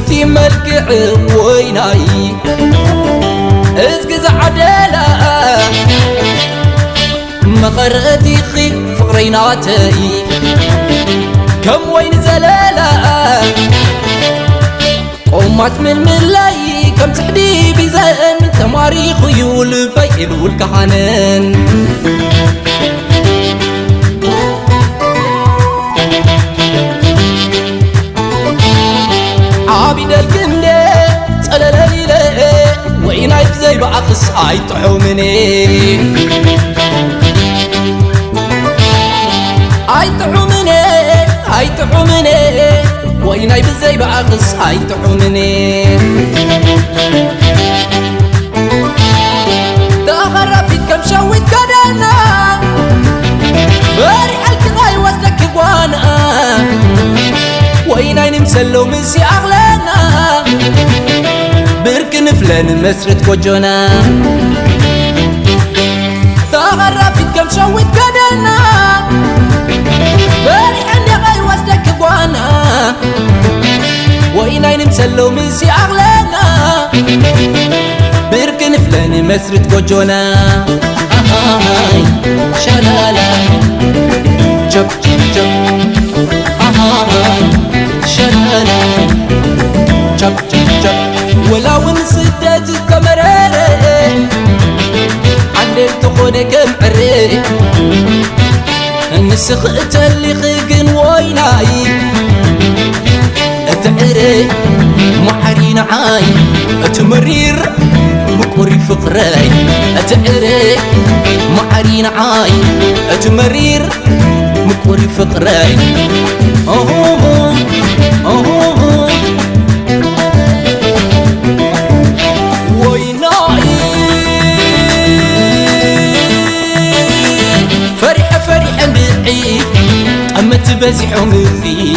بتي ملكع ويناي ازق زعدلا مقرأتي خي فقريناتي كم وين زلالا قومات من ملاي كم تحدي بزان تماري خيول بيل والكهانن عابد الكندة تلاليلي ويناي بزي بعقص هاي طعومني هاي طعومني هاي طعومني ويناي بزي بعقص هاي طعومني تغرفت كم شوت كدنا فرح الكراي وزلك وانا ويناي نمسلو مسي أغلنا بركن فلان مسرت وجونا تغرفت كم شوت كدنا فرح الكراي وزلك وانا ويناي نمسلو مسي أغلنا بركن فلان مسرت وجونا هاي شلالا جب جب جب هاي شلالا جب جب جب ولو انسدت كمراري عندك تخوني كمري النسخ اللي خيقن ويناي اتعري محرين عاي اتمرير مقوري فقراي اتعري محرين عاي اتمرير مقوري فقراي اوه اوه ويناي فرحة فرحة معي أما تبزح مني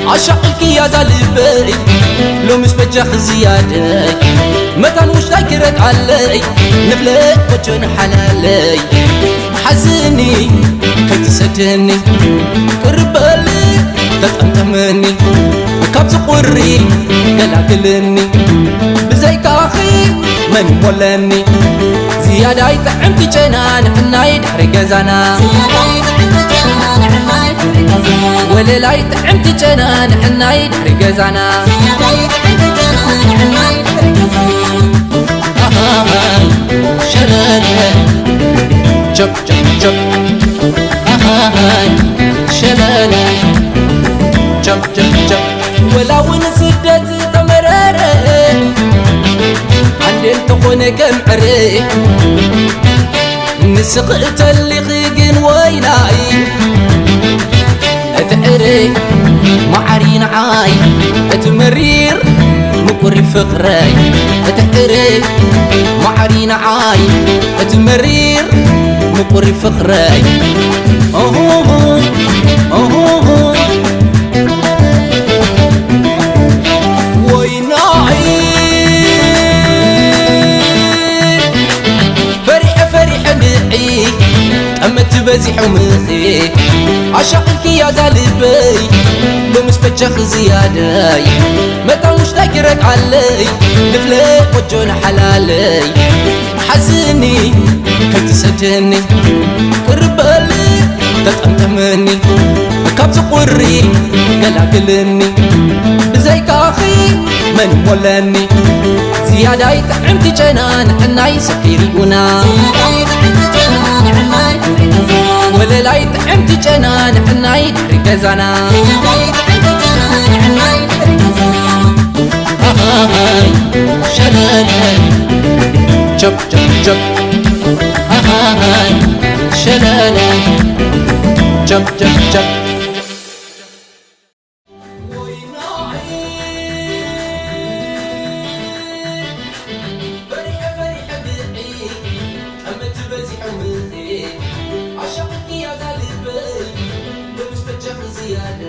عشقك يا زلبي لو مش بجاخ زيادة متى مش ذاكرت علي نفلق وجن حلالي حزني كي تسجني قربالي تتأمتمني كابس قري قلاقلني بزيك أخي من ولاني زيادة يتعمتي جنان حناي دحري قزانا وليلا يتعمتي جنان حناي دحري قزانا شلالا جب جب جب شلالا جب جب جب ولو انسدت تمراري عندي تخوني كمعري نسقت اللي خيقن ويناي اتعري معرين عاي اتمرير مقري فقراي اتعري معرين عاي اتمرير مقري فقراي اوه اوه ويناي فرحة فرحة معي أما تبزح ومخي عشقك يا زلبي لو مش بجاخ زيادة متى مش ذاكرك علي نفلق وجون حلالي حزني كي تسجني قربالي تتأمتمني كابس قري قلاقلني بزيك أخي من ولاني زيادة يتعمتي جنان حناي سكيريونا وليلا يتعمتي جنان حناي دحري قزانا هاي شلالا جب جب جب هاي شلالا جب جب جب فرحة فرحة معي أما تبزح ومخي عشقك يا زلبي لو مش بجاخ زيادة